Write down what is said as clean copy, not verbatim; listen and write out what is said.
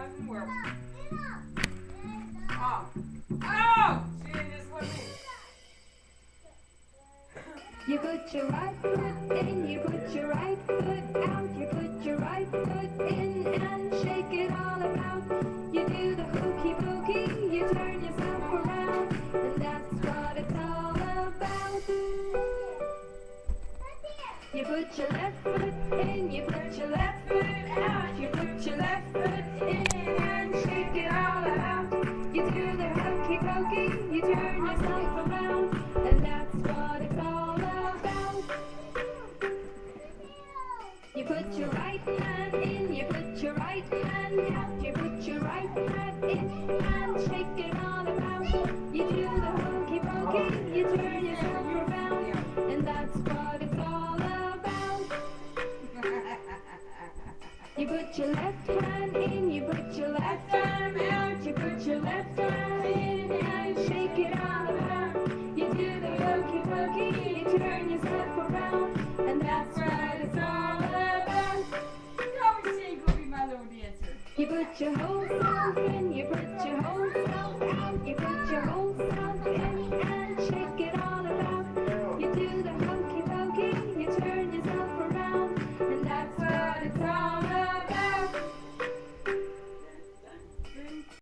doesn't work. Oh. Oh! She didn't just let me. You put your right foot in, you put your right foot out, you put your right foot in and shake it all about. You do the hokey pokey, you turn yourself around, and that's what it's all about. You put your left foot in, you put your left foot out, you put your left foot in and shake it all about. You do the hokey pokey, you turn yourself around, and that's what it's all about. You put your right hand in, you put your right hand out, you put your right hand in and shake it all about. You do the hokey pokey, you turn yourself around, and that's what it's all about. You put your left hand in, you put your left hand out, you put your left hand in and shake it all about. You do the hokey pokey, you turn yourself around, and that's what it's all about. Go sing, go be my little dancer. You put your whole self in, you put your whole self out, you put your whole self in